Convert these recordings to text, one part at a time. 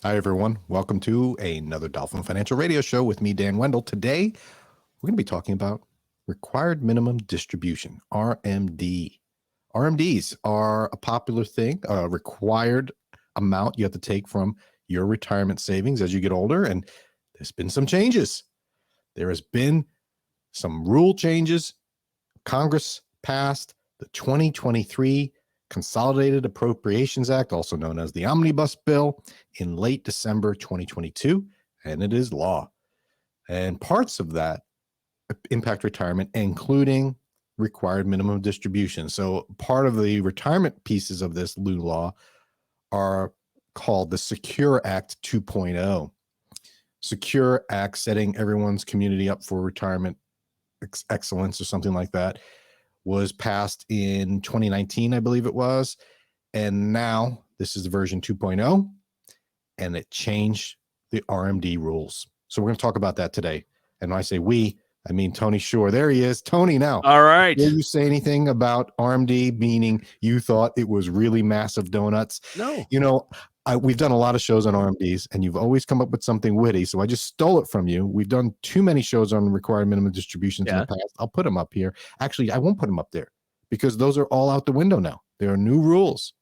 Hi, everyone. Welcome to another Dolphin Financial Radio Show with me, Dan Wendell. Today, we're going to be talking about required minimum distribution, RMD. RMDs are a popular thing, a required amount you have to take from your retirement savings as you get older. And there's been some changes. There has been some rule changes. Congress passed the 2023 Consolidated Appropriations Act, also known as the Omnibus Bill, in late December 2022, and it is law. And parts of that impact retirement, including required minimum distribution. So part of the retirement pieces of this new law are called the Secure Act 2.0. Secure Act, setting everyone's community up for retirement excellence or something like that, was passed in 2019, I believe it was. And now this is version 2.0, and it changed the RMD rules. So we're going to talk about that today. And when I say we, I mean Tony Shore. There he is. Tony, now. All right. Did you say anything about RMD, meaning you thought it was really massive donuts? No. You know, we've done a lot of shows on RMDs, and you've always come up with something witty. So I just stole it from you. We've done too many shows on required minimum distributions in the past. I'll put them up here. Actually, I won't put them up there because those are all out the window now. There are new rules.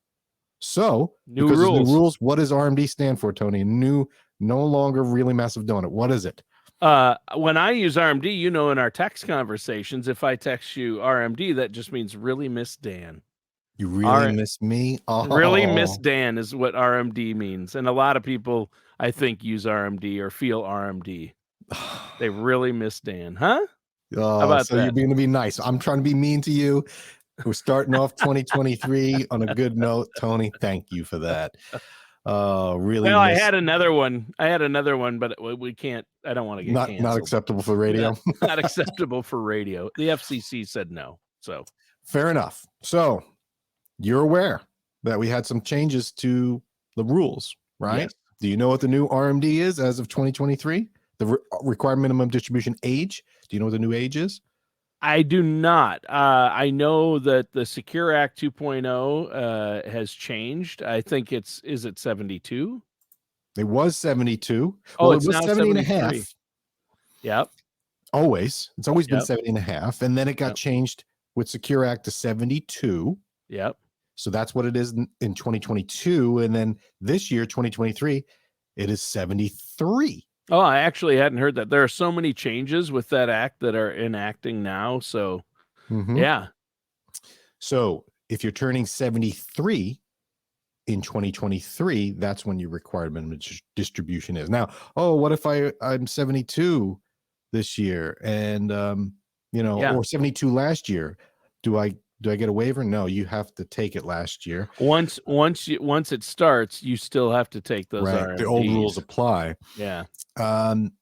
So new rules. What does RMD stand for, Tony? New, no longer really massive donut. What is it? When I use RMD, you know, in our text conversations, if I text you RMD, that just means really miss Dan. You really miss me? Oh. Really miss Dan is what RMD means. And a lot of people, I think, use RMD or feel RMD. They really miss Dan, huh? How about so that? You're going to be nice. I'm trying to be mean to you. We're starting off 2023 on a good note. Tony, thank you for that. Really? Well, I had another one, but we can't. I don't want to get canceled. Not acceptable for radio. Not acceptable for radio. The FCC said no. So fair enough. So you're aware that we had some changes to the rules, right? Yes. Do you know what the new RMD is as of 2023? The required minimum distribution age. Do you know what the new age is? I do not. I know that the Secure Act 2.0 has changed. I think is it 72? It was 72. Oh, well, it's it was now 70 and a half. Yep. Always. It's always been 70 and a half. And then it got changed with Secure Act to 72. Yep. So that's what it is in 2022. And then this year, 2023, it is 73. Oh, I actually hadn't heard that. There are so many changes with that act that are enacting now. So, yeah. So if you're turning 73 in 2023, that's when your required minimum distribution is. Now, what if I'm 72 this year and, or 72 last year? Do I get a waiver? No, you have to take it last year. Once it starts, you still have to take those RMDs. The old rules apply. Yeah. And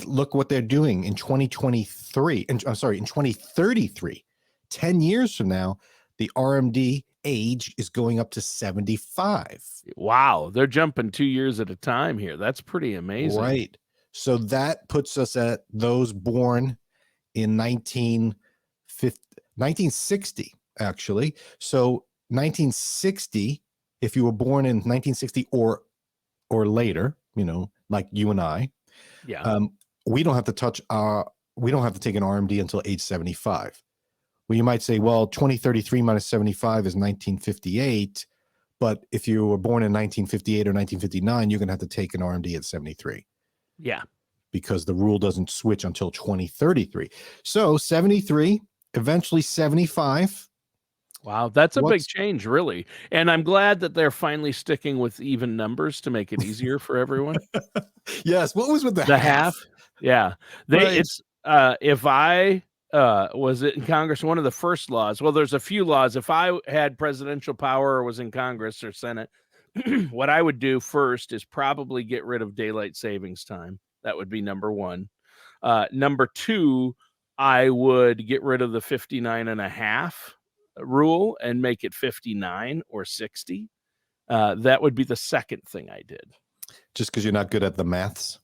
look what they're doing in 2023. In 2033, 10 years from now, the RMD age is going up to 75. Wow, they're jumping 2 years at a time here. That's pretty amazing. Right. So that puts us at those born in 1960, actually. So 1960, if you were born in 1960 or later, like you and I, we don't have to take an RMD until age 75. Well, you might say, well, 2033 minus 75 is 1958. But if you were born in 1958 or 1959, you're going to have to take an RMD at 73. Yeah. Because the rule doesn't switch until 2033. So 73, eventually 75. Wow, that's a big change, really. And I'm glad that they're finally sticking with even numbers to make it easier for everyone. Yes. What was with the half? Yeah. It's if I was in Congress, one of the first laws, well, there's a few laws. If I had presidential power or was in Congress or Senate, what I would do first is probably get rid of daylight savings time. That would be number one. Number two, I would get rid of the 59 and a half rule and make it 59 or 60. That would be the second thing I did. Just because you're not good at the maths?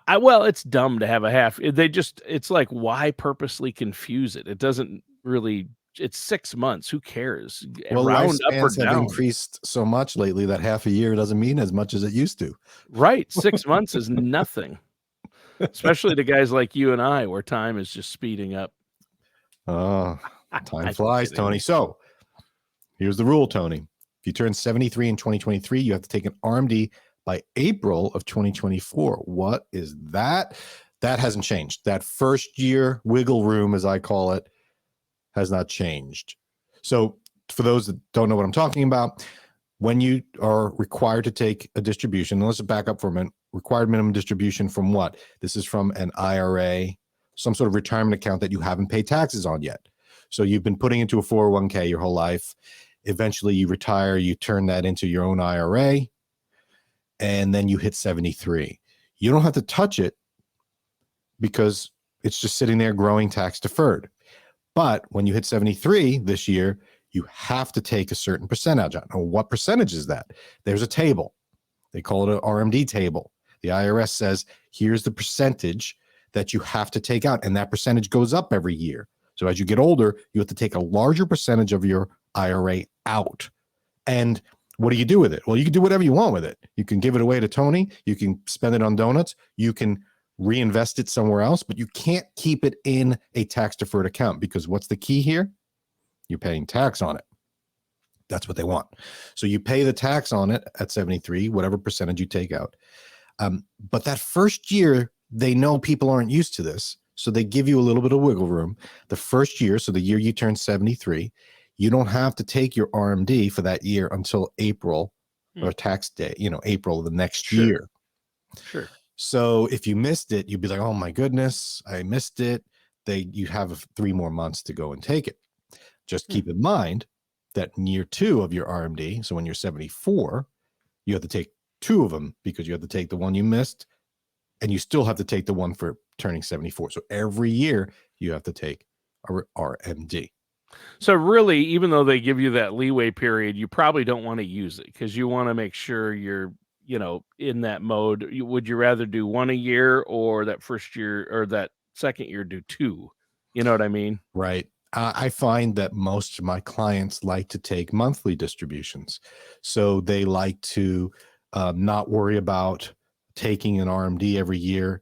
Well, it's dumb to have a half. It's like, why purposely confuse it? It doesn't really it's 6 months. Who cares? Well, Round up or lifespans have down. increased so much lately that half a year doesn't mean as much as it used to. Right. 6 months is nothing, especially to guys like you and I, where time is just speeding up. Oh, time I'm flies, kidding. Tony. So here's the rule, Tony. If you turn 73 in 2023, you have to take an RMD by April of 2024. What is that? That hasn't changed. That first year wiggle room, as I call it, has not changed. So for those that don't know what I'm talking about, when you are required to take a distribution, let's back up for a minute. Required minimum distribution from what? This is from an IRA, some sort of retirement account that you haven't paid taxes on yet. So you've been putting into a 401k your whole life. Eventually you retire, you turn that into your own IRA, and then you hit 73. You don't have to touch it because it's just sitting there growing tax deferred. But when you hit 73 this year, you have to take a certain percentage out. Now, what percentage is that? There's a table. They call it an RMD table. The IRS says, here's the percentage that you have to take out, and that percentage goes up every year. So as you get older, you have to take a larger percentage of your IRA out. And what do you do with it? Well, you can do whatever you want with it. You can give it away to Tony. You can spend it on donuts. You can reinvest it somewhere else, but you can't keep it in a tax deferred account, because what's the key here? You're paying tax on it. That's what they want. So you pay the tax on it at 73, whatever percentage you take out. But that first year, they know people aren't used to this. So they give you a little bit of wiggle room. The first year, so the year you turn 73, you don't have to take your RMD for that year until April or tax day, April of the next year. Sure. So if you missed it, you'd be like, oh my goodness, I missed it. You have 3 more months to go and take it. Just keep in mind that in year 2 of your RMD, so when you're 74, you have to take 2 of them, because you have to take the one you missed, and you still have to take the one for turning 74. So every year you have to take a RMD. So really, even though they give you that leeway period, you probably don't want to use it, because you want to make sure you're, in that mode. Would you rather do 1 a year, or that first year or that second year do 2? You know what I mean? Right. I find that most of my clients like to take monthly distributions. So they like to not worry about taking an RMD every year.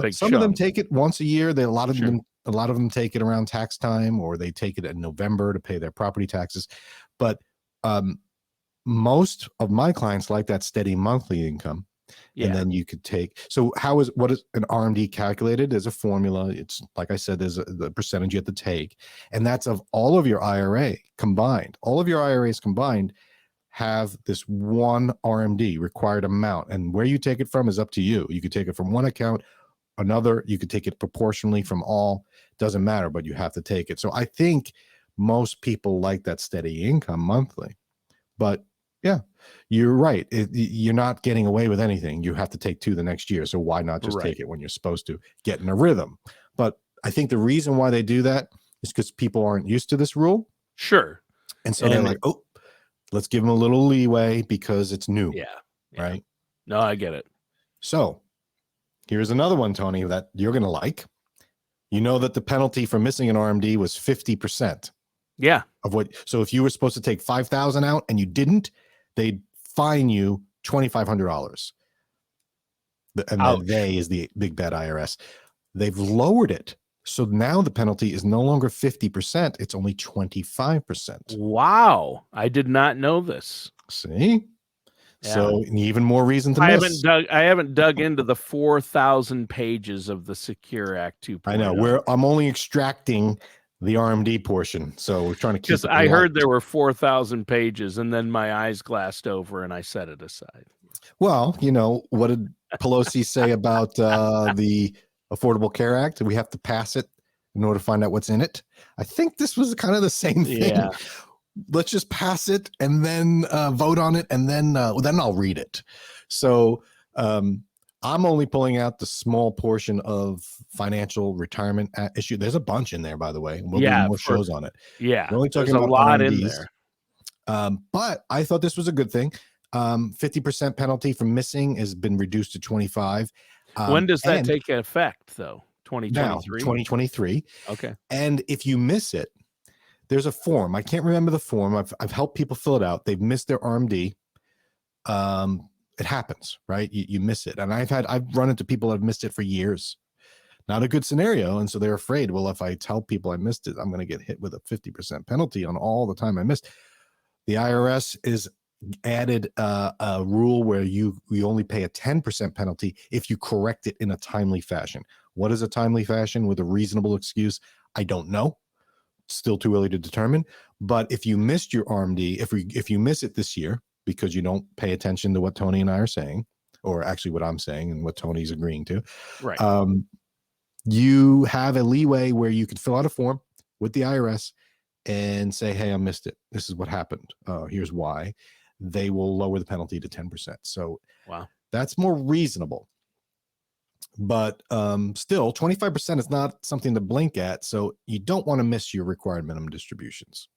Some of them take it once a year. A lot of them take it around tax time, or they take it in November to pay their property taxes. But most of my clients like that steady monthly income. Yeah. And then you could take, so what is an RMD calculated? There's a formula. It's like I said, there's the percentage you have to take, and that's of all of your IRA combined. All of your IRAs combined have this one RMD required amount, and where you take it from is up to you. You could take it from one account, another, you could take it proportionally from all, doesn't matter, but you have to take it. So I think most people like that steady income monthly, but yeah, you're right. You're not getting away with anything. You have to take 2 the next year. So why not just take it when you're supposed to, get in a rhythm? But I think the reason why they do that is because people aren't used to this rule. Sure. And so they're like, oh, let's give them a little leeway because it's new. Yeah. Right. No, I get it. So here's another one, Tony, that you're going to like. You know that the penalty for missing an RMD was 50%. Yeah. So if you were supposed to take 5,000 out and you didn't, they'd fine you $2,500. And then they is the big bad IRS. They've lowered it. So now the penalty is no longer 50%. It's only 25%. Wow. I did not know this. See? Yeah. So even more reason to miss. I haven't dug into the 4,000 pages of the Secure Act 2.0. I know. I'm only extracting the RMD portion, so we're trying to keep it. I heard there were 4,000 pages, and then my eyes glassed over, and I set it aside. Well, what did Pelosi say about the Affordable Care Act? We have to pass it in order to find out what's in it. I think this was kind of the same thing. Yeah. Let's just pass it and then vote on it, and then I'll read it. So I'm only pulling out the small portion of financial retirement issue. There's a bunch in there, by the way. We'll do more shows on it. Yeah, we're only talking about a lot RMDs, in there. But I thought this was a good thing. 50% penalty for missing has been reduced to 25. When does that take effect, though? 2023? Now, 2023. Okay. And if you miss it, there's a form. I can't remember the form. I've helped people fill it out. They've missed their RMD. It happens, right? You miss it. And I've run into people that have missed it for years. Not a good scenario. And so they're afraid, well, if I tell people I missed it, I'm going to get hit with a 50% penalty on all the time I missed. The IRS is added a rule where you only pay a 10% penalty if you correct it in a timely fashion. What is a timely fashion with a reasonable excuse? I don't know. Still too early to determine. But if you missed your RMD, if you miss it this year because you don't pay attention to what Tony and I are saying, or actually what I'm saying and what Tony's agreeing to, right? You have a leeway where you can fill out a form with the IRS and say, hey, I missed it. This is what happened. Here's why. They will lower the penalty to 10%. So wow, that's more reasonable. But still, 25% is not something to blink at. So you don't want to miss your required minimum distributions.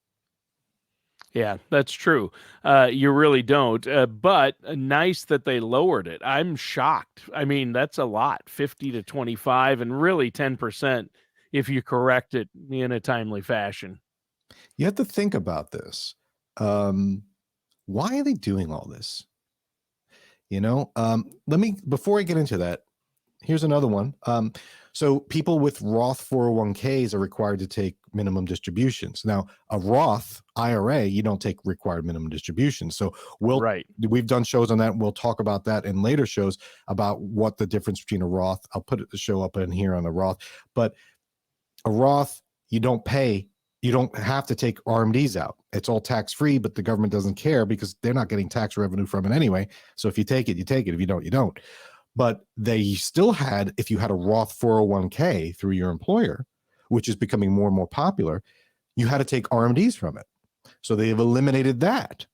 Yeah, that's true. You really don't. But nice that they lowered it. I'm shocked. I mean, that's a lot, 50 to 25, and really 10% if you correct it in a timely fashion. You have to think about this. Why are they doing all this? Before I get into that, here's another one. So people with Roth 401ks are required to take minimum distributions. Now, a Roth IRA, you don't take required minimum distributions. So we've done shows on that. We'll talk about that in later shows about what the difference between a Roth. I'll put the show up in here on a Roth. But a Roth, you don't have to take RMDs out. It's all tax-free, but the government doesn't care because they're not getting tax revenue from it anyway. So if you take it, you take it. If you don't, you don't. But they still had, if you had a Roth 401k through your employer, which is becoming more and more popular, you had to take RMDs from it. So they've eliminated that.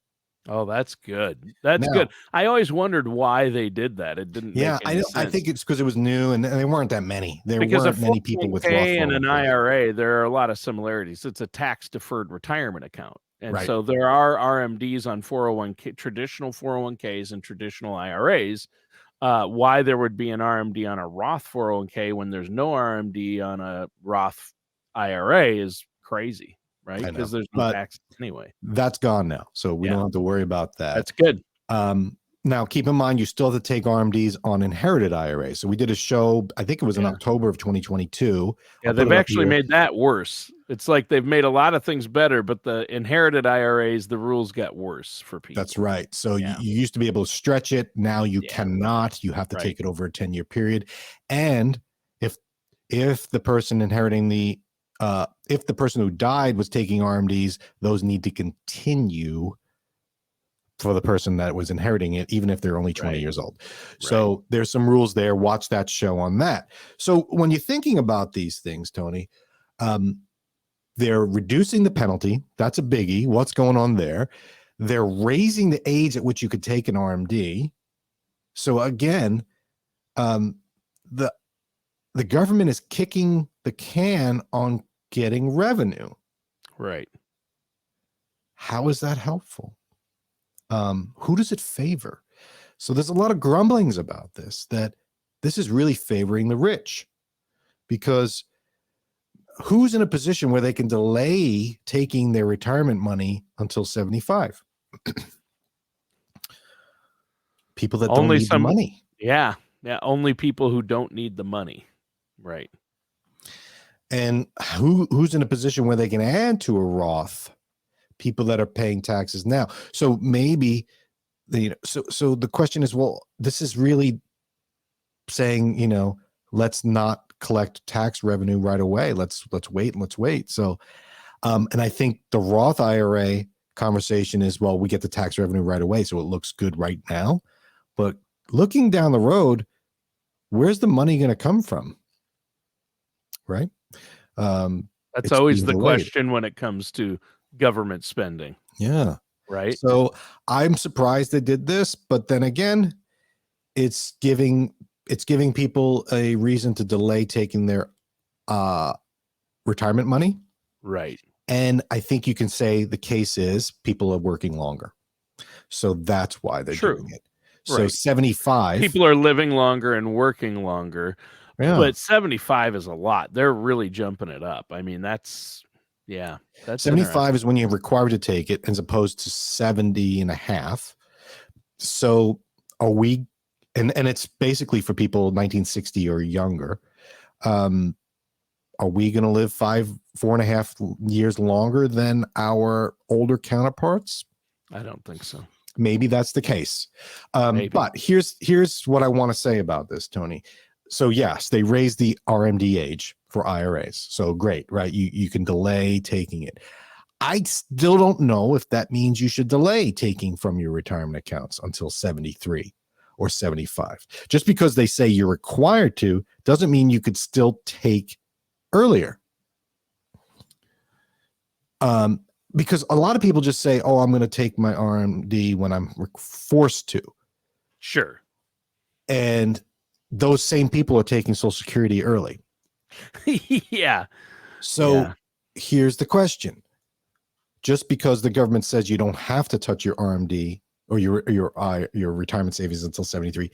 Oh, that's good. That's good. I always wondered why they did that. It didn't make any sense. I think it's because it was new and there weren't that many. Weren't many people with Roth 401k and an IRA, there are a lot of similarities. It's a tax-deferred retirement account. And right. So there are RMDs on 401k, traditional 401ks and traditional IRAs. Why there would be an RMD on a Roth 401k when there's no RMD on a Roth IRA is crazy, right? Because there's no tax anyway. That's gone now, so we don't have to worry about that. That's good. Now, keep in mind, you still have to take RMDs on inherited IRAs. So we did a show, I think it was in October of 2022. Yeah, they've actually made that worse. It's like they've made a lot of things better, but the inherited IRAs, the rules got worse for people. That's right. So you used to be able to stretch it. Now you cannot. You have to take it over a 10-year period. And if the person inheriting if the person who died was taking RMDs, those need to continue for the person that was inheriting it, even if they're only 20 years old. So there's some rules there. Watch that show on that. So when you're thinking about these things, Tony, they're reducing the penalty. That's a biggie. What's going on there? They're raising the age at which you could take an RMD. So again, the government is kicking the can on getting revenue. Right. How is that helpful? Who does it favor? So there's a lot of grumblings about this, that this is really favoring the rich, because who's in a position where they can delay taking their retirement money until 75? People that don't need the money. Yeah. Only people who don't need the money. Right. And who's in a position where they can add to a Roth? People that are paying taxes now. So maybe so the question is, well, this is really saying, let's not collect tax revenue right away. Let's wait. So and I think the Roth IRA conversation is, well, we get the tax revenue right away, so it looks good right now. But looking down the road, where's the money going to come from? Right? That's always the question when it comes to government spending. Yeah. Right. So I'm surprised they did this, but then again, it's giving people a reason to delay taking their retirement money. Right. And I think you can say the case is people are working longer. So that's why they're doing it. So 75. People are living longer and working longer. Yeah. But 75 is a lot. They're really jumping it up. I mean, that's Yeah, that's 75 interesting. is when you're required to take it, as opposed to 70 and a half. So are we, and it's basically for people 1960 or younger. Are we going to live 4.5 years longer than our older counterparts? I don't think so. Maybe that's the case. Maybe. But here's what I want to say about this, Tony. So yes, they raised the RMD age for IRAs. So great, right? You can delay taking it. I still don't know if that means you should delay taking from your retirement accounts until 73 or 75. Just because they say you're required to doesn't mean you could still take earlier. Because a lot of people just say, oh, I'm going to take my RMD when I'm forced to. Sure. And those same people are taking Social Security early. Yeah. So here's the question. Just because the government says you don't have to touch your RMD or your retirement savings until 73,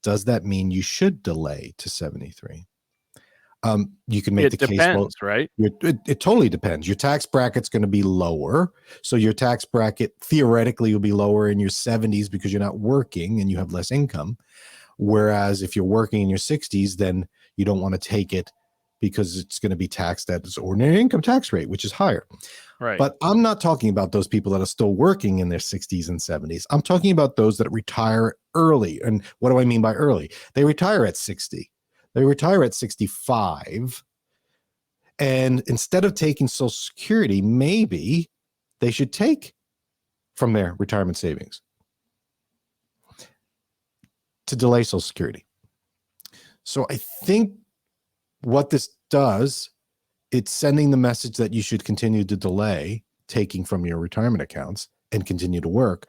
does that mean you should delay to 73? You can make the case. Well, right? It totally depends. Your tax bracket's going to be lower. So your tax bracket theoretically will be lower in your 70s because you're not working and you have less income. Whereas if you're working in your 60s, then you don't want to take it because it's going to be taxed at its ordinary income tax rate, which is higher. Right. But I'm not talking about those people that are still working in their 60s and 70s. I'm talking about those that retire early. And what do I mean by early? They retire at 60. They retire at 65. And instead of taking Social Security, maybe they should take from their retirement savings to delay Social Security. So I think what this does, it's sending the message that you should continue to delay taking from your retirement accounts and continue to work.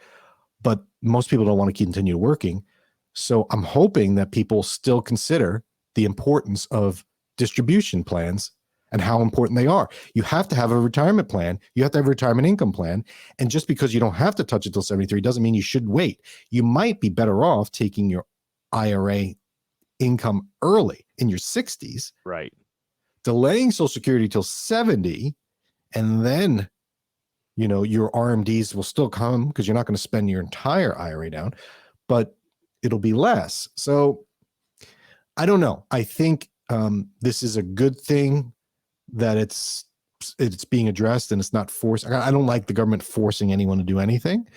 But most people don't want to continue working. So I'm hoping that people still consider the importance of distribution plans and how important they are. You have to have a retirement plan. You have to have a retirement income plan. And just because you don't have to touch it till 73 doesn't mean you should wait. You might be better off taking your IRA income early in your 60s. Right. Delaying Social Security till 70, and then, your RMDs will still come because you're not going to spend your entire IRA down, but it'll be less. So I don't know. I think this is a good thing that it's being addressed and it's not forced. I don't like the government forcing anyone to do anything,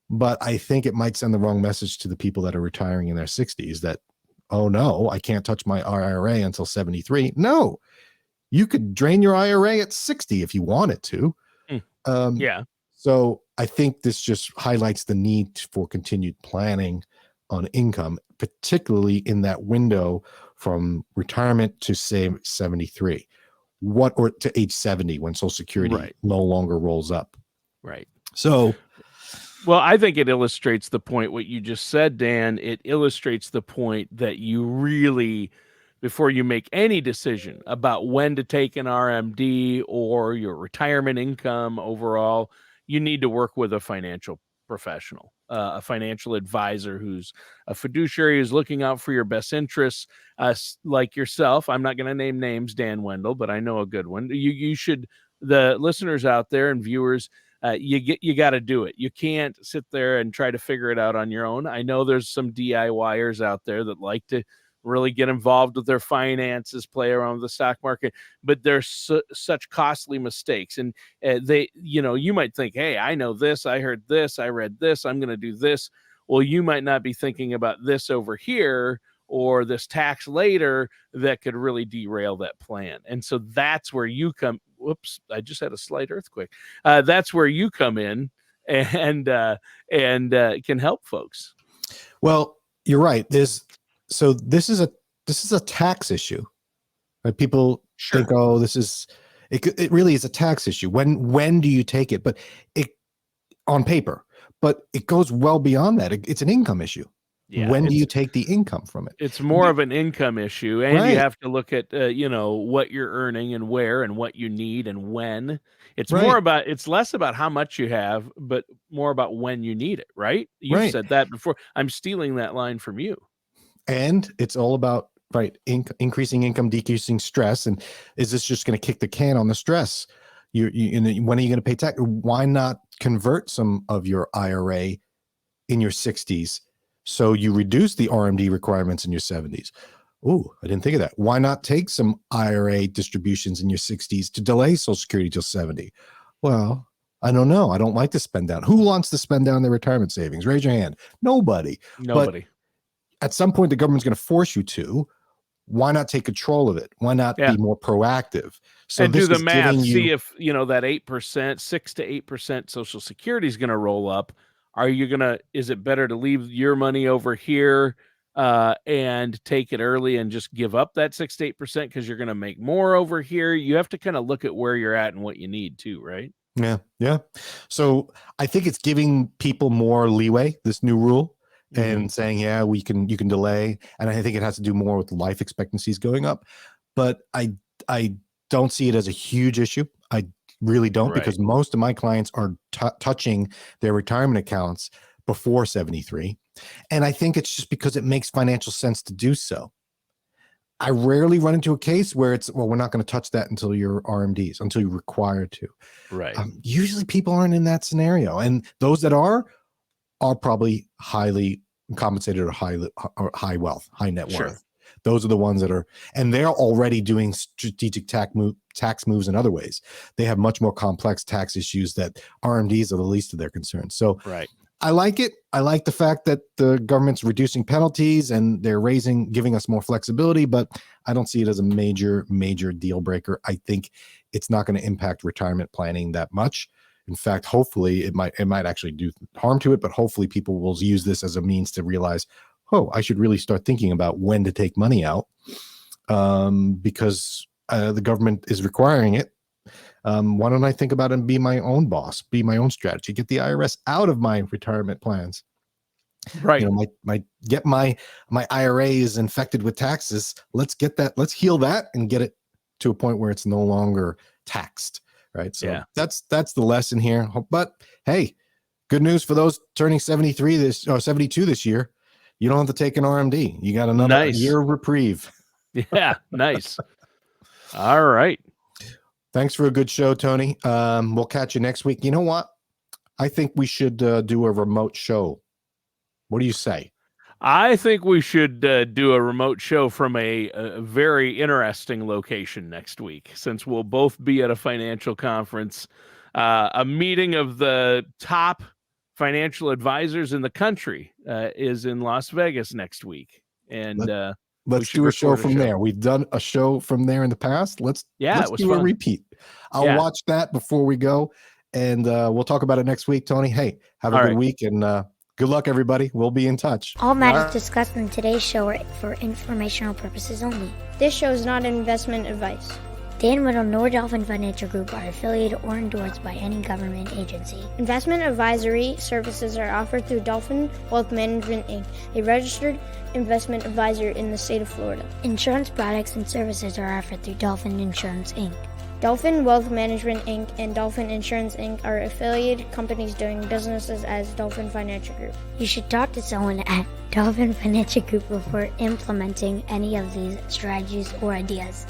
but I think it might send the wrong message to the people that are retiring in their 60s that, oh no, I can't touch my IRA until 73. No, you could drain your IRA at 60 if you wanted to. Yeah. So I think this just highlights the need for continued planning on income, particularly in that window from retirement to say 73, or to age 70 when Social Security no longer rolls up. Right. So, well, I think it illustrates the point, what you just said, Dan. It illustrates the point that you really, before you make any decision about when to take an RMD or your retirement income overall, you need to work with a financial professional, a financial advisor who's a fiduciary, who's looking out for your best interests, like yourself. I'm not going to name names, Dan Wendell, but I know a good one. You should, the listeners out there and viewers, you got to do it. You can't sit there and try to figure it out on your own. I know there's some DIYers out there that like to really get involved with their finances, play around with the stock market, but there's such costly mistakes. And you might think, hey, I know this, I heard this, I read this, I'm going to do this. Well, you might not be thinking about this over here or this tax later that could really derail that plan. And so that's where you come. Whoops, I just had a slight earthquake. That's where you come in and can help folks. Well, you're right. This is a tax issue. Right? People think, oh, it really is a tax issue. When do you take it? But it on paper, but it goes well beyond that. It's an income issue. Yeah, when do you take the income from it? It's more of an income issue, and you have to look at what you're earning and where and what you need and when. It's it's less about how much you have, but more about when you need it. Right? You've said that before. I'm stealing that line from you. And it's all about increasing income, decreasing stress. And is this just going to kick the can on the stress? When are you going to pay tax? Why not convert some of your IRA in your 60s so you reduce the RMD requirements in your 70s? Oh, I didn't think of that. Why not take some IRA distributions in your 60s to delay Social Security till 70? Well, I don't know. I don't like to spend down. Who wants to spend down their retirement savings? Raise your hand. Nobody. Nobody. But at some point, the government's going to force you to. Why not take control of it? Why not be more proactive? So and do the math. See if that 8%, 6 to 8% Social Security is going to roll up. Are you gonna? Is it better to leave your money over here and take it early and just give up that 6 to 8% because you're going to make more over here? You have to kind of look at where you're at and what you need too, right? Yeah. So I think it's giving people more leeway, this new rule, and saying, you can delay. And I think it has to do more with life expectancies going up. But I don't see it as a huge issue. I really don't, because most of my clients are touching their retirement accounts before 73. And I think it's just because it makes financial sense to do so. I rarely run into a case where it's, well, we're not going to touch that until you're RMDs, until you're required to. Right. Usually people aren't in that scenario. And those that are probably highly compensated or high wealth, high net worth. Sure. Those are the ones that are, and they're already doing strategic tax moves in other ways. They have much more complex tax issues that RMDs are the least of their concerns. So I like it. I like the fact that the government's reducing penalties and they're giving us more flexibility, but I don't see it as a major deal breaker. I think it's not going to impact retirement planning that much. In fact, hopefully it might actually do harm to it, but hopefully people will use this as a means to realize, oh, I should really start thinking about when to take money out because the government is requiring it. Why don't I think about it and be my own boss, be my own strategy, get the IRS out of my retirement plans? Right. Get my IRAs infected with taxes. Let's heal that and get it to a point where it's no longer taxed. Right. So that's the lesson here. But hey, good news for those turning 72 this year. You don't have to take an RMD. You got another year reprieve. Yeah. Nice. All right. Thanks for a good show, Tony. We'll catch you next week. You know what? I think we should do a remote show. What do you say? I think we should do a remote show from a very interesting location next week, since we'll both be at a financial conference. A meeting of the top financial advisors in the country is in Las Vegas next week. And let's do a show from there. We've done a show from there in the past. Let's do a repeat. I'll watch that before we go, and we'll talk about it next week, Tony. Hey, have a good week, and good luck, everybody. We'll be in touch. All matters discussed in today's show are for informational purposes only. This show is not investment advice. Dan Whittle nor Dolphin Financial Group are affiliated or endorsed by any government agency. Investment advisory services are offered through Dolphin Wealth Management, Inc., a registered investment advisor in the state of Florida. Insurance products and services are offered through Dolphin Insurance, Inc. Dolphin Wealth Management, Inc. and Dolphin Insurance, Inc. are affiliated companies doing businesses as Dolphin Financial Group. You should talk to someone at Dolphin Financial Group before implementing any of these strategies or ideas.